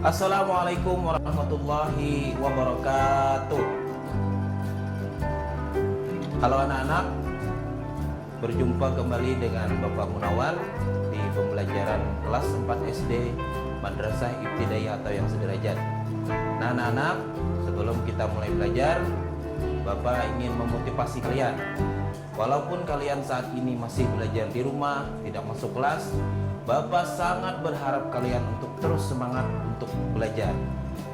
Assalamualaikum warahmatullahi wabarakatuh. Halo anak-anak, berjumpa kembali dengan Bapak Munawar di pembelajaran kelas 4 SD Madrasah Ibtidaiyah atau yang sederajat. Nah anak-anak, sebelum kita mulai belajar, Bapak ingin memotivasi kalian. Walaupun kalian saat ini masih belajar di rumah, tidak masuk kelas, Bapak sangat berharap kalian untuk terus semangat untuk belajar.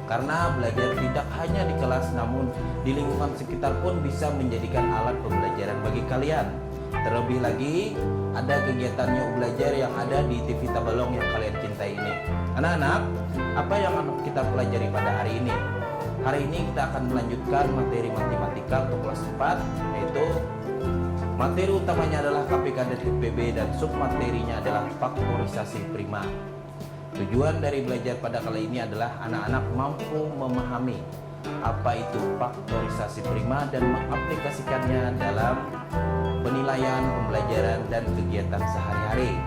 Karena belajar tidak hanya di kelas, namun di lingkungan sekitar pun bisa menjadikan alat pembelajaran bagi kalian. Terlebih lagi, ada kegiatan Yuk Belajar yang ada di TV Tabalong yang kalian cintai ini. Anak-anak, apa yang kita pelajari pada hari ini? Hari ini kita akan melanjutkan materi matematika untuk kelas 4, yaitu materi utamanya adalah KPK dan FPB dan submaterinya adalah faktorisasi prima. Tujuan dari belajar pada kali ini adalah anak-anak mampu memahami apa itu faktorisasi prima dan mengaplikasikannya dalam penilaian, pembelajaran, dan kegiatan sehari-hari.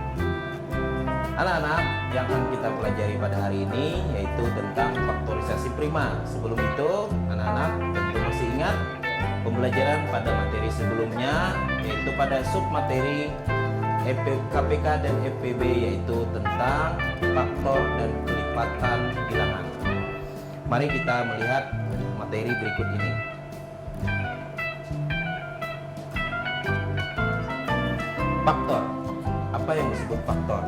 Anak-anak, yang akan kita pelajari pada hari ini yaitu tentang faktorisasi prima. Sebelum itu, anak-anak tentu masih ingat pembelajaran pada materi sebelumnya, yaitu pada submateri KPK dan FPB, yaitu tentang faktor dan kelipatan bilangan. Mari kita melihat materi berikut ini. Faktor. Apa yang disebut faktor?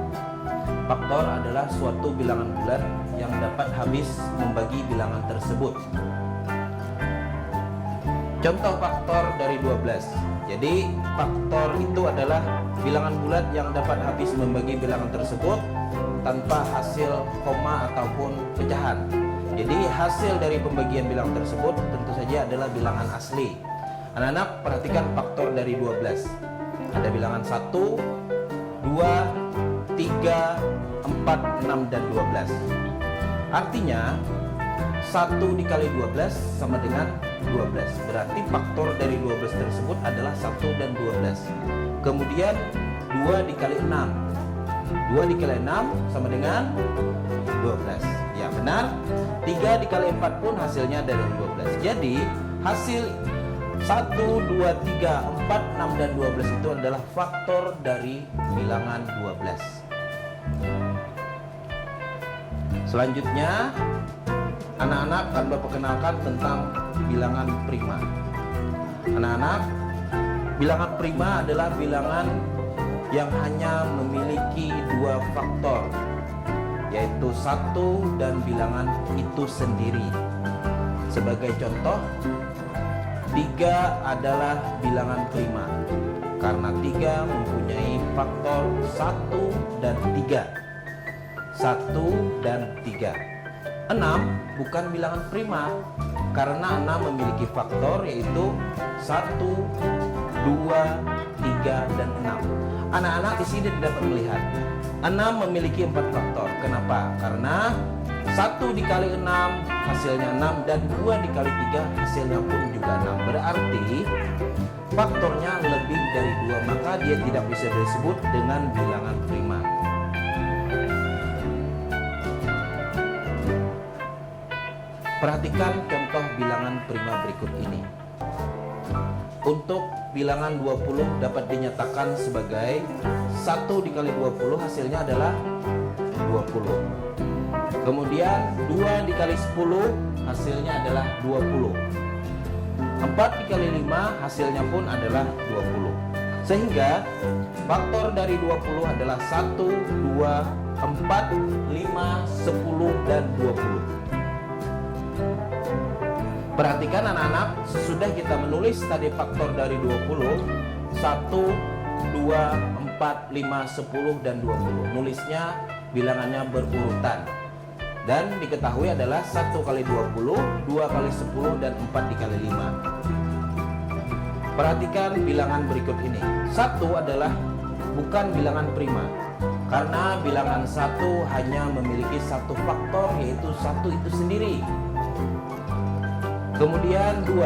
Faktor adalah suatu bilangan bulat yang dapat habis membagi bilangan tersebut. Contoh faktor dari 12. Jadi faktor itu adalah bilangan bulat yang dapat habis membagi bilangan tersebut tanpa hasil koma ataupun pecahan. Jadi hasil dari pembagian bilangan tersebut tentu saja adalah bilangan asli. Anak-anak perhatikan faktor dari 12. Ada bilangan 1, 2, 3, 4, 6, dan 12. Artinya 1 dikali 12 sama dengan 12. Berarti faktor dari 12 tersebut adalah 1 dan 12. Kemudian 2 dikali 6. 2 dikali 6 sama dengan 12. Ya benar. 3 dikali 4 pun hasilnya dari 12. Jadi hasil 1, 2, 3, 4, 6, dan 12 itu adalah faktor dari bilangan 12. Selanjutnya, anak-anak akan Bapak kenalkan tentang bilangan prima. Anak-anak, bilangan prima adalah bilangan yang hanya memiliki dua faktor, yaitu 1 dan bilangan itu sendiri. Sebagai contoh, 3 adalah bilangan prima karena 3 mempunyai faktor 1 dan 3. 1 dan 3. 6 bukan bilangan prima karena 6 memiliki faktor yaitu 1, 2, 3, dan 6. Anak-anak di sini dapat melihat 6 memiliki 4 faktor. Kenapa? Karena 1 dikali 6 hasilnya 6 dan 2 dikali 3 hasilnya pun juga 6. Berarti faktornya lebih dari 2, maka dia tidak bisa disebut dengan bilangan prima. Perhatikan contoh bilangan prima berikut ini. Untuk bilangan 20 dapat dinyatakan sebagai 1 dikali 20 hasilnya adalah 20. Kemudian 2 dikali 10 hasilnya adalah 20. 4 dikali 5 hasilnya pun adalah 20. Sehingga faktor dari 20 adalah 1, 2, 4, 5, 10, dan 20. Perhatikan anak-anak, sesudah kita menulis tadi faktor dari 20, 1, 2, 4, 5, 10, dan 20. Nulisnya bilangannya berurutan. Dan diketahui adalah 1 kali 20, 2 kali 10, dan 4 dikali 5. Perhatikan bilangan berikut ini. 1 adalah bukan bilangan prima karena bilangan 1 hanya memiliki 1 faktor yaitu 1 itu sendiri. Kemudian 2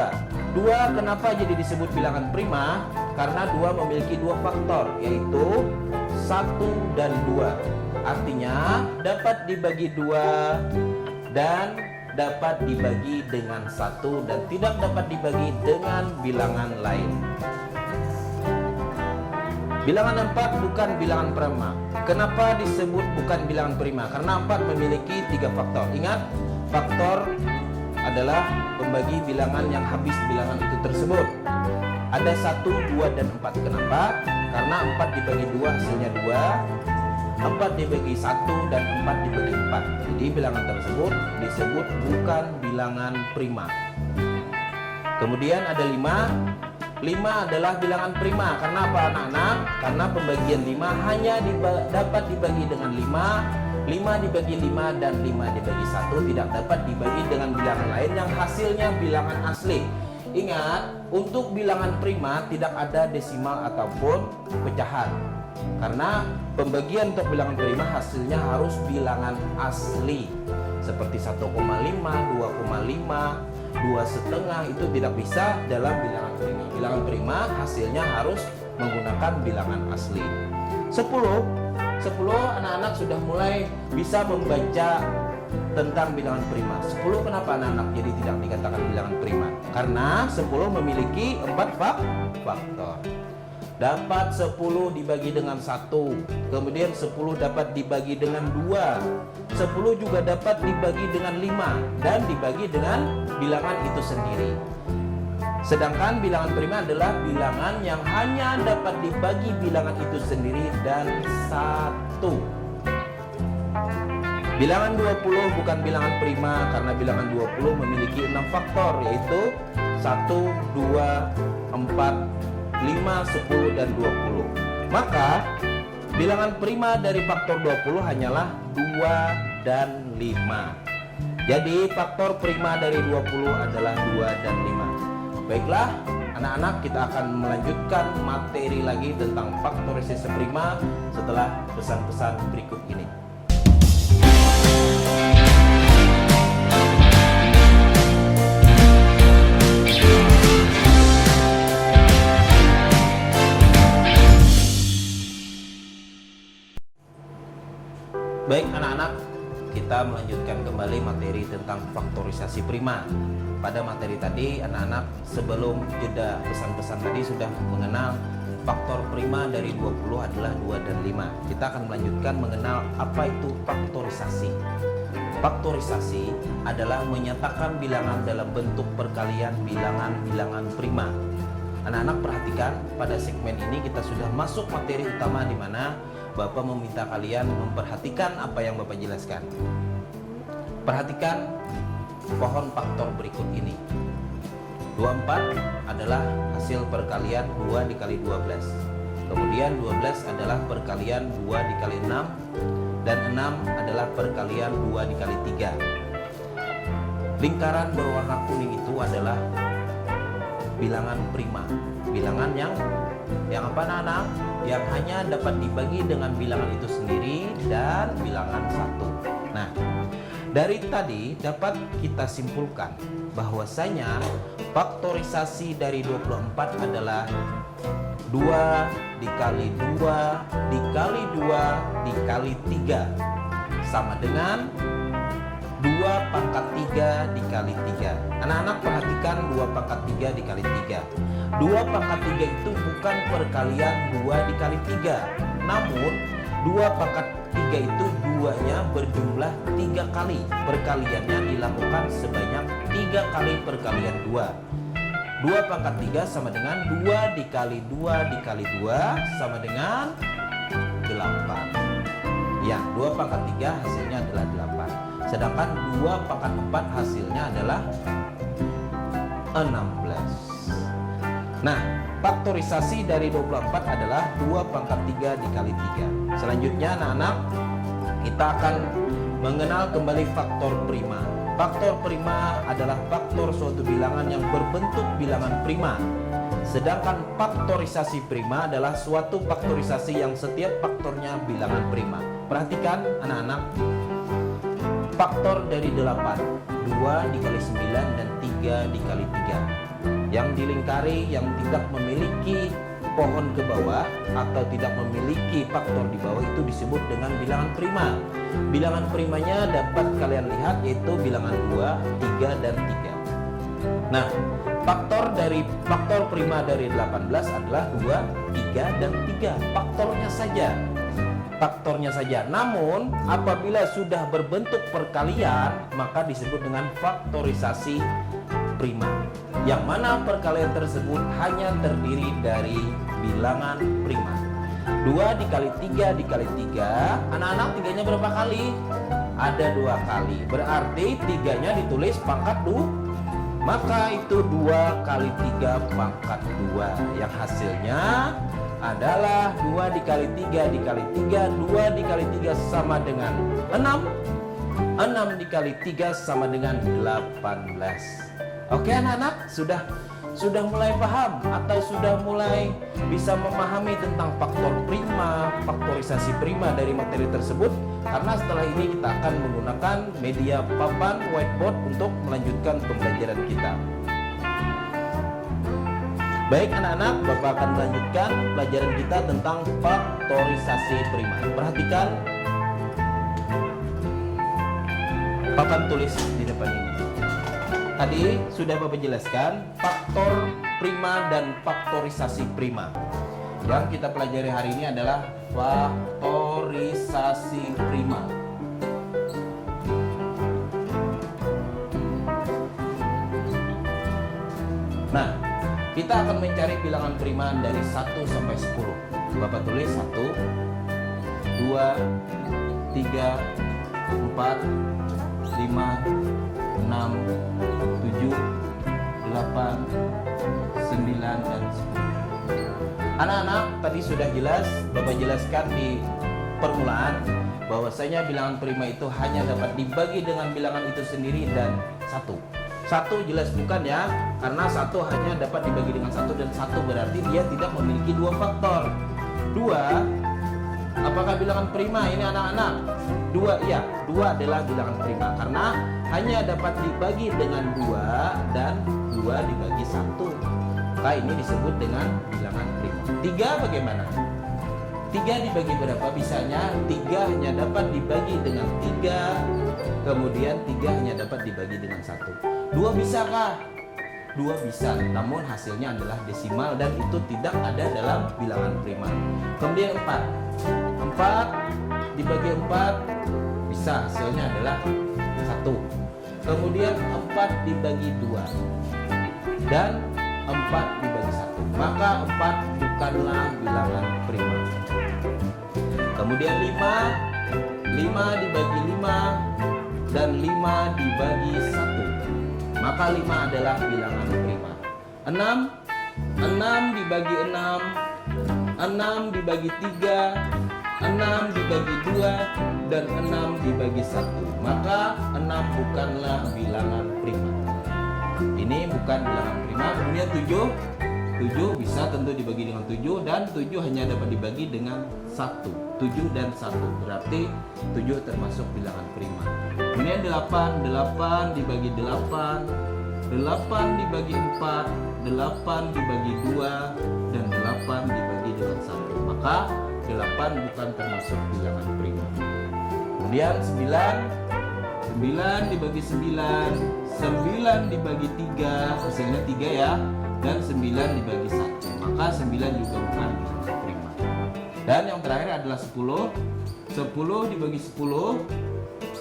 kenapa jadi disebut bilangan prima? Karena 2 memiliki 2 faktor yaitu 1 dan 2. Artinya dapat dibagi 2 dan dapat dibagi dengan 1 dan tidak dapat dibagi dengan bilangan lain. Bilangan 4 bukan bilangan prima. Kenapa disebut bukan bilangan prima? Karena 4 memiliki 3 faktor. Ingat, faktor adalah pembagi bilangan yang habis bilangan itu tersebut. Ada 1, 2, dan 4. Kenapa? Karena 4 dibagi 2 hasilnya 2, 4 dibagi 1, dan 4 dibagi 4. Jadi bilangan tersebut disebut bukan bilangan prima. Kemudian ada 5. 5 adalah bilangan prima. Karena apa anak-anak? Karena pembagian 5 hanya dapat dibagi dengan 5, 5 dibagi 5, dan 5 dibagi 1 tidak dapat dibagi dengan bilangan lain yang hasilnya bilangan asli. Ingat, untuk bilangan prima tidak ada desimal ataupun pecahan. Karena pembagian untuk bilangan prima hasilnya harus bilangan asli. Seperti 1,5, 2,5, 2,5 itu tidak bisa dalam bilangan prima. Bilangan prima hasilnya harus menggunakan bilangan asli. 10 anak-anak sudah mulai bisa membaca tentang bilangan prima. 10 kenapa anak-anak jadi tidak dikatakan bilangan prima? Karena 10 memiliki 4 faktor. Dapat 10 dibagi dengan 1, kemudian 10 dapat dibagi dengan 2, 10 juga dapat dibagi dengan 5 dan dibagi dengan bilangan itu sendiri. Sedangkan bilangan prima adalah bilangan yang hanya dapat dibagi bilangan itu sendiri dan 1. Bilangan 20 bukan bilangan prima karena bilangan 20 memiliki 6 faktor, yaitu 1, 2, 4, 5, 10, dan 20. Maka bilangan prima dari faktor 20 hanyalah 2 dan 5. Jadi faktor prima dari 20 adalah 2 dan 5. Baiklah anak-anak, kita akan melanjutkan materi lagi tentang faktorisasi prima setelah pesan-pesan berikut ini. Baik anak-anak, kita melanjutkan kembali materi tentang faktorisasi prima. Pada materi tadi anak-anak sebelum jeda pesan-pesan tadi sudah mengenal faktor prima dari 20 adalah 2 dan 5. Kita akan melanjutkan mengenal apa itu faktorisasi. Faktorisasi adalah menyatakan bilangan dalam bentuk perkalian bilangan-bilangan prima. Anak-anak perhatikan, pada segmen ini kita sudah masuk materi utama di mana Bapak meminta kalian memperhatikan apa yang Bapak jelaskan. Perhatikan pohon faktor berikut ini. 24 adalah hasil perkalian 2 dikali 12. Kemudian 12 adalah perkalian 2 dikali 6. Dan 6 adalah perkalian 2 dikali 3. Lingkaran berwarna kuning itu adalah bilangan prima. Bilangan yang apa anak-anak? Yang hanya dapat dibagi dengan bilangan itu sendiri dan bilangan 1. Nah, dari tadi dapat kita simpulkan bahwasanya faktorisasi dari 24 adalah 2 dikali 2 dikali 2 dikali 3 sama dengan 2 pangkat 3 dikali 3. Anak-anak perhatikan 2 pangkat 3 dikali 3. 2 pangkat 3 itu bukan perkalian 2 dikali 3. Namun 2 pangkat 3 itu 2-nya berjumlah 3 kali. Perkaliannya dilakukan sebanyak 3 kali perkalian 2. 2 pangkat 3 sama dengan 2 dikali 2 dikali 2 sama dengan 8. Ya, 2 pangkat 3 hasilnya adalah 8. Sedangkan 2 pangkat 4 hasilnya adalah 16. Nah, faktorisasi dari 24 adalah 2 pangkat 3 dikali 3. Selanjutnya anak-anak, kita akan mengenal kembali faktor prima. Faktor prima adalah faktor suatu bilangan yang berbentuk bilangan prima. Sedangkan faktorisasi prima adalah suatu faktorisasi yang setiap faktornya bilangan prima. Perhatikan anak-anak, faktor dari 8, 2 dikali 9 dan 3 dikali 3. Yang dilingkari yang tidak memiliki pohon ke bawah atau tidak memiliki faktor di bawah itu disebut dengan bilangan prima. Bilangan primanya dapat kalian lihat yaitu bilangan 2, 3, dan 3. Nah, faktor prima dari 18 adalah 2, 3, dan 3. Faktornya saja. Namun, apabila sudah berbentuk perkalian, maka disebut dengan faktorisasi prima. Yang mana perkalian tersebut hanya terdiri dari bilangan prima. 2 dikali 3 dikali 3. Anak-anak, 3-nya berapa kali? Ada 2 kali. Berarti 3-nya ditulis pangkat 2. Maka itu 2 kali 3 pangkat 2. Yang hasilnya adalah 2 dikali 3 dikali 3. 2 dikali 3 sama dengan 6. 6 dikali 3 sama dengan 18. Oke anak-anak, sudah mulai paham atau sudah mulai bisa memahami tentang faktor prima, faktorisasi prima dari materi tersebut? Karena setelah ini kita akan menggunakan media papan whiteboard untuk melanjutkan pembelajaran kita. Baik anak-anak, Bapak akan melanjutkan pelajaran kita tentang faktorisasi prima. Perhatikan papan tulis di depan ini. Tadi sudah Bapak jelaskan faktor prima dan faktorisasi prima. Yang kita pelajari hari ini adalah faktorisasi prima. Nah, kita akan mencari bilangan prima dari 1 sampai 10. Bapak tulis 1, 2, 3, 4, 5, 6, 7, 8, 9, dan 10. Anak-anak, tadi sudah jelas Bapak jelaskan di permulaan bahwasanya bilangan prima itu hanya dapat dibagi dengan bilangan itu sendiri dan 1. 1 jelas bukan ya, karena 1 hanya dapat dibagi dengan 1 dan 1 berarti dia tidak memiliki 2 faktor. 2, apakah bilangan prima ini anak-anak? 2, iya, 2 adalah bilangan prima karena hanya dapat dibagi dengan 2 dan 2 dibagi 1. Maka ini disebut dengan bilangan prima. 3 bagaimana? 3 dibagi berapa bisanya? 3 hanya dapat dibagi dengan 3, kemudian 3 hanya dapat dibagi dengan 1. 2 bisakah? 2 bisa, namun hasilnya adalah desimal dan itu tidak ada dalam bilangan prima. Kemudian 4 dibagi 4 bisa, hasilnya adalah 1. Kemudian 4 dibagi 2 dan 4 dibagi 1, maka 4 bukanlah bilangan prima. Kemudian 5 dibagi 5 dan 5 dibagi 1, maka 5 adalah bilangan prima. 6 dibagi 6, 6 dibagi 3, 6 dibagi 2, dan 6 dibagi 1, maka 6 bukanlah bilangan prima. Ini bukan bilangan prima. Kemudian 7 bisa tentu dibagi dengan 7 dan 7 hanya dapat dibagi dengan 1. 7 dan 1 berarti 7 termasuk bilangan prima. Kemudian 8 dibagi 8, 8 dibagi 4, 8 dibagi 2, dan 8 dibagi dengan 1, maka 8 bukan termasuk bilangan prima. Kemudian 9 dibagi 9, 9 dibagi 3, hasilnya 3 ya, dan 9 dibagi 1, maka 9 juga bukan bilangan prima. Dan yang terakhir adalah 10 dibagi 10,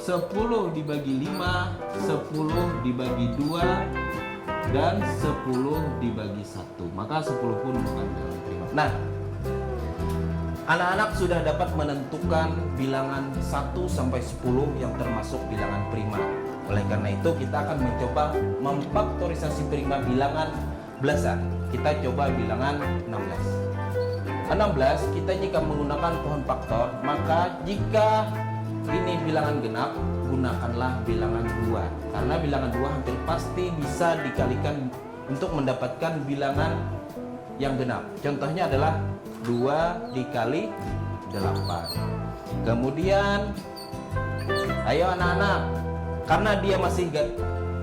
10 dibagi 5, 10 dibagi 2, dan 10 dibagi 1, maka 10 pun bukan bilangan prima. Nah, anak-anak sudah dapat menentukan bilangan 1 sampai 10 yang termasuk bilangan prima. Oleh karena itu kita akan mencoba memfaktorisasi prima bilangan belasan. Kita coba bilangan 16. 16 kita jika menggunakan pohon faktor, maka jika ini bilangan genap, gunakanlah bilangan 2. Karena bilangan 2 hampir pasti bisa dikalikan untuk mendapatkan bilangan yang genap. Contohnya adalah 2 dikali 8. Kemudian ayo anak-anak, karena dia masih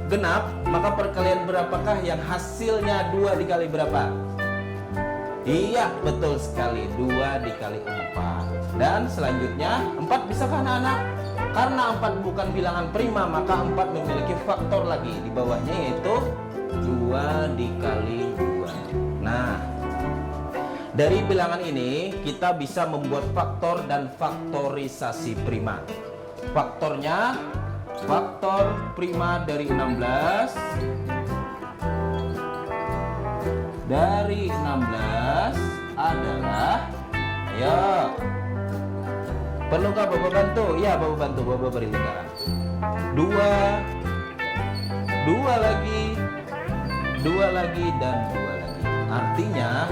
genap, maka perkalian berapakah yang hasilnya 2 dikali berapa? Iya, betul sekali. 2 dikali 4. Dan selanjutnya 4 bisakah anak-anak? Karena 4 bukan bilangan prima, maka 4 memiliki faktor lagi di bawahnya, yaitu 2 dikali 2. Nah, dari bilangan ini kita bisa membuat faktor dan faktorisasi prima. Faktornya, faktor prima dari 16 adalah, ayo, perlukah Bapak bantu? Ya, Bapak bantu, Bapak beri lingkaran. 2 lagi, 2 lagi, dan 2 lagi. Artinya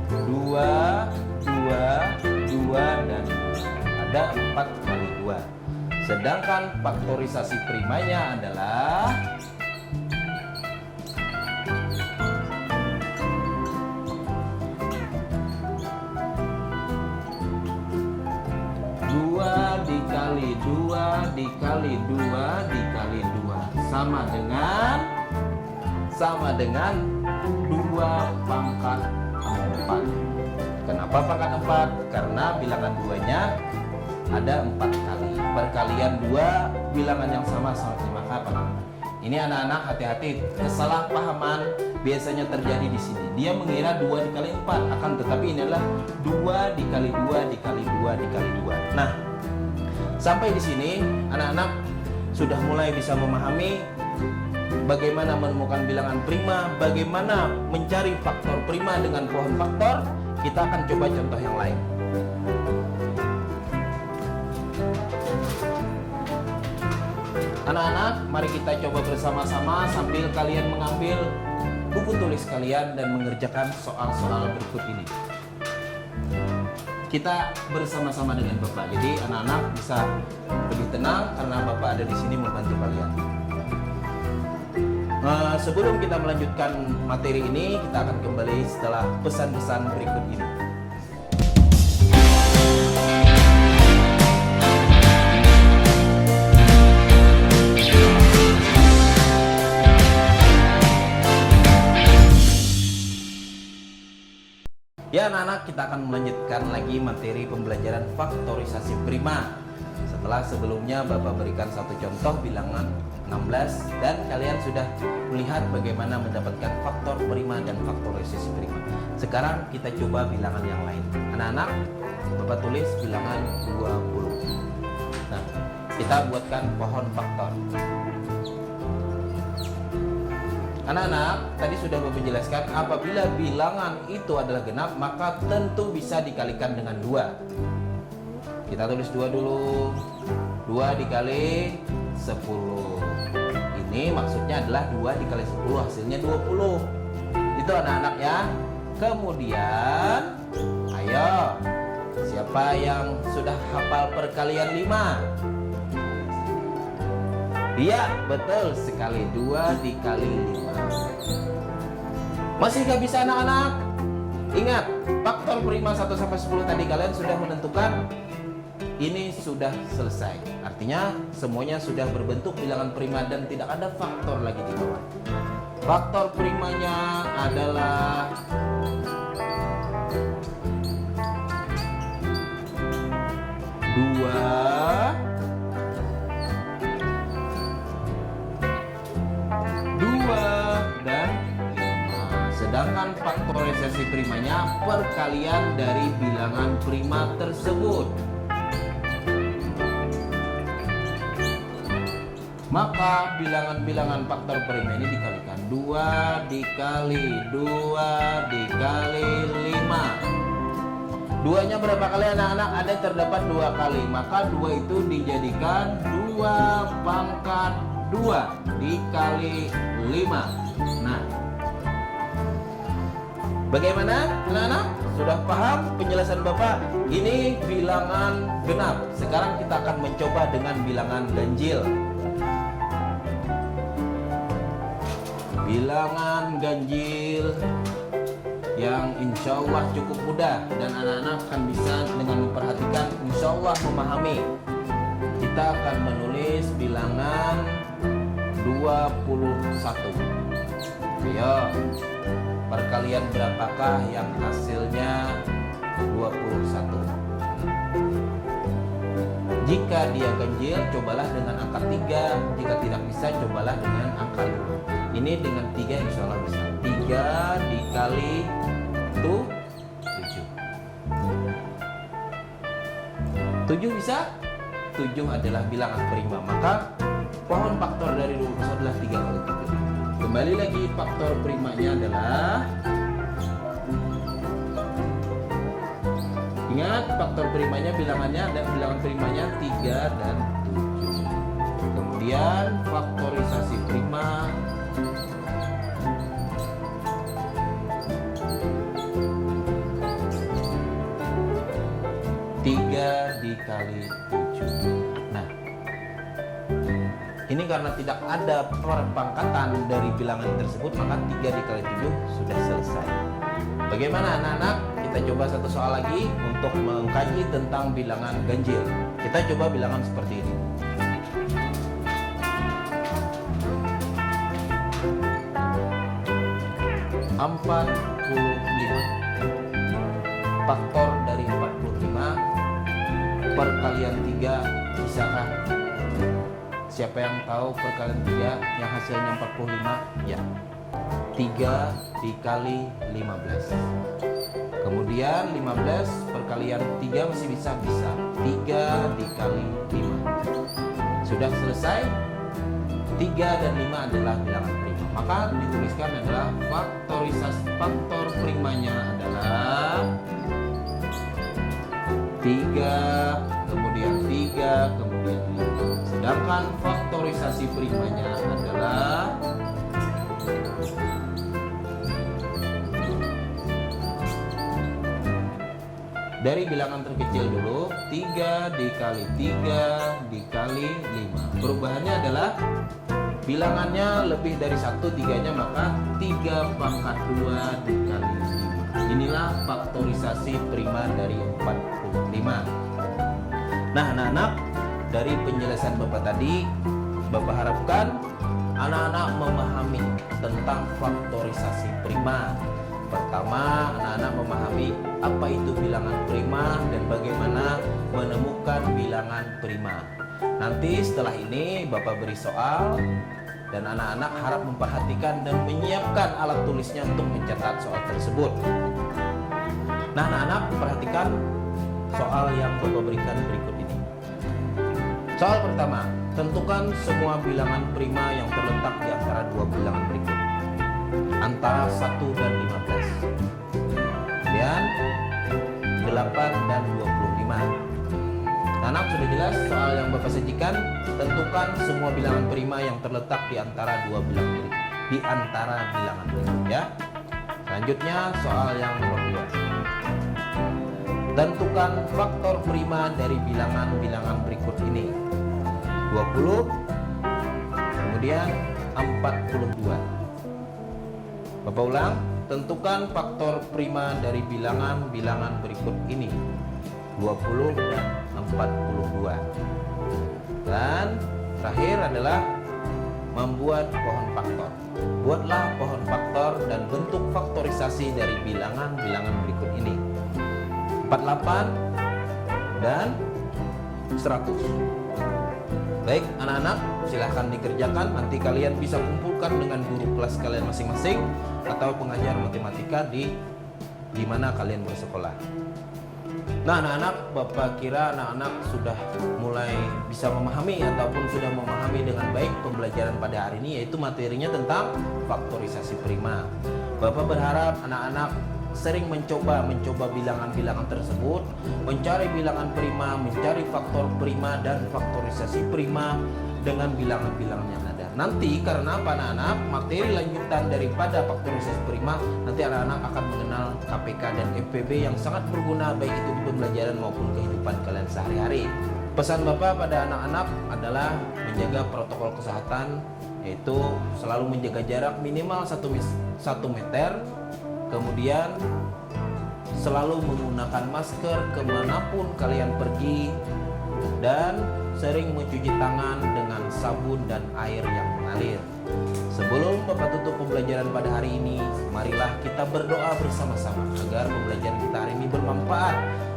2, 2, dan 2. Ada 4 kali 2. Sedangkan faktorisasi primanya adalah 2 dikali 2 dikali 2 dikali 2 sama dengan 2 pangkat 4. Kenapa pangkat 4? Karena bilangan 2-nya ada 4 kali. Perkalian 2 bilangan yang sama 5 kali. Ini anak-anak hati-hati, kesalahpahaman biasanya terjadi di sini. Dia mengira 2 dikali 4, akan tetapi ini adalah 2 dikali 2 dikali 2 dikali 2. Nah, sampai di sini anak-anak sudah mulai bisa memahami bagaimana menemukan bilangan prima, bagaimana mencari faktor prima dengan pohon faktor. Kita akan coba contoh yang lain. Anak-anak, mari kita coba bersama-sama sambil kalian mengambil buku tulis kalian dan mengerjakan soal-soal berikut ini. Kita bersama-sama dengan Bapak. Jadi anak-anak bisa lebih tenang karena Bapak ada di sini membantu kalian. Sebelum kita melanjutkan materi ini, kita akan kembali setelah pesan-pesan berikut ini. Ya anak-anak, kita akan melanjutkan lagi materi pembelajaran faktorisasi prima. Setelah sebelumnya Bapak berikan satu contoh bilangan 16 dan kalian sudah melihat bagaimana mendapatkan faktor prima dan faktorisasi prima. Sekarang kita coba bilangan yang lain. Anak-anak, Bapak tulis bilangan 20. Nah, kita buatkan pohon faktor. Anak-anak, tadi sudah Bapak jelaskan, apabila bilangan itu adalah genap, maka tentu bisa dikalikan dengan 2. Kita tulis 2 dulu. 2 dikali 10. Ini maksudnya adalah 2 dikali 10, hasilnya 20. Itu anak-anak ya. Kemudian, ayo, siapa yang sudah hafal perkalian 5? Iya, betul sekali. 2 dikali 5. Masih gak bisa anak-anak? Ingat, faktor prima 1 sampai 10 tadi kalian sudah menentukan. Ini sudah selesai. Artinya semuanya sudah berbentuk bilangan prima dan tidak ada faktor lagi di bawah. Faktor primanya adalah 2 dan 5. Sedangkan faktorisasi primanya perkalian dari bilangan prima tersebut. Maka bilangan-bilangan faktor prima ini dikalikan. 2 dikali 2 dikali 5. 2-nya berapa kali anak-anak? Ada terdapat 2 kali. Maka 2 itu dijadikan 2 pangkat 2 dikali 5. Nah, bagaimana anak-anak? Sudah paham penjelasan Bapak? Ini bilangan genap. Sekarang kita akan mencoba dengan bilangan ganjil. Bilangan ganjil yang insya Allah cukup mudah dan anak-anak akan bisa dengan memperhatikan insya Allah memahami. Kita akan menulis bilangan 21. Ayo, perkalian berapakah yang hasilnya 21? Jika dia ganjil, cobalah dengan angka 3. Jika tidak bisa, cobalah dengan angka 5. Ini dengan 3 insya Allah bisa. 3 dikali 7. 7 bisa? 7 adalah bilangan prima. Maka pohon faktor dari 21 adalah 3 kali 7. Kembali lagi, faktor primanya adalah, ingat faktor primanya bilangannya ada bilangan primanya 3 dan 7. Kemudian faktorisasi prima dikali 7. Nah, ini karena tidak ada perpangkatan dari bilangan tersebut, maka 3 dikali 7 sudah selesai. Bagaimana anak-anak? Kita coba satu soal lagi untuk mengkaji tentang bilangan ganjil. Kita coba bilangan seperti ini. Empat puluh 45. Faktor dari 45 perkalian 3 bisakah? Siapa yang tahu perkalian 3 yang hasilnya 45? Ya, 3 dikali 15. Kemudian 15 perkalian 3 masih bisa? Bisa. 3 dikali 5. Sudah selesai. 3 dan 5 adalah bilangan prima. Maka dituliskan adalah faktor primanya adalah 3, kemudian 3, kemudian 5. Sedangkan faktorisasi primanya adalah dari bilangan terkecil dulu, 3 dikali 3 dikali 5. Perubahannya adalah bilangannya lebih dari 1 3-nya, maka 3 pangkat 2 dikali 5. Inilah faktorisasi prima dari 45. Nah anak-anak, dari penjelasan Bapak tadi, Bapak harapkan anak-anak memahami tentang faktorisasi prima. Pertama, anak-anak memahami apa itu bilangan prima dan bagaimana menemukan bilangan prima. Nanti setelah ini Bapak beri soal dan anak-anak harap memperhatikan dan menyiapkan alat tulisnya untuk mencatat soal tersebut. Nah anak-anak, perhatikan soal yang Bapak berikan berikut ini. Soal pertama, tentukan semua bilangan prima yang terletak di antara dua bilangan berikut, antara 1 dan 15. Kemudian 8 dan 25. Anak sudah jelas soal yang Bapak sajikan. Tentukan semua bilangan prima yang terletak di antara dua bilangan berikut, di antara bilangan berikut ya. Selanjutnya soal yang nomor 2. Tentukan faktor prima dari bilangan-bilangan berikut ini. 20, kemudian 42. Bapak ulang, tentukan faktor prima dari bilangan-bilangan berikut ini. 20 dan 42. Dan terakhir adalah membuat pohon faktor. Buatlah pohon faktor dan bentuk faktorisasi dari bilangan-bilangan berikut ini. 48 dan 100. Baik anak-anak, silahkan dikerjakan. Nanti kalian bisa kumpulkan dengan guru kelas kalian masing-masing atau pengajar matematika di mana kalian bersekolah. Nah anak-anak, Bapak kira anak-anak sudah mulai bisa memahami ataupun sudah memahami dengan baik pembelajaran pada hari ini, yaitu materinya tentang faktorisasi prima. Bapak berharap anak-anak sering mencoba bilangan-bilangan tersebut, mencari bilangan prima, mencari faktor prima dan faktorisasi prima dengan bilangan-bilangan yang ada. Nanti karena apa anak-anak, materi lanjutan daripada faktorisasi prima, nanti anak-anak akan mengenal KPK dan FPB yang sangat berguna baik itu di pembelajaran maupun kehidupan kalian sehari-hari. Pesan Bapak pada anak-anak adalah menjaga protokol kesehatan, yaitu selalu menjaga jarak minimal 1 meter, kemudian selalu menggunakan masker kemanapun kalian pergi, dan sering mencuci tangan dengan sabun dan air yang mengalir. mengalir. Sebelum Bapak tutup pembelajaran pada hari ini, marilah kita berdoa bersama-sama agar pembelajaran kita hari ini bermanfaat,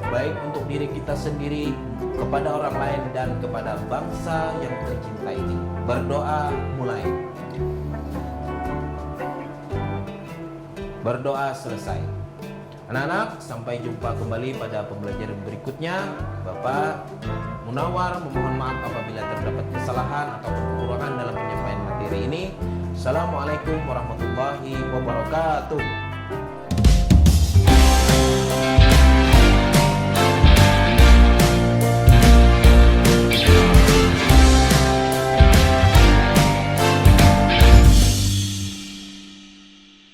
baik untuk diri kita sendiri, kepada orang lain, dan kepada bangsa yang tercinta ini. Berdoa mulai. Berdoa selesai. Anak-anak, sampai jumpa kembali pada pembelajaran berikutnya. Bapak Munawar memohon maaf apabila terdapat kesalahan atau kekurangan dalam penyampaian materi ini. Assalamualaikum warahmatullahi wabarakatuh.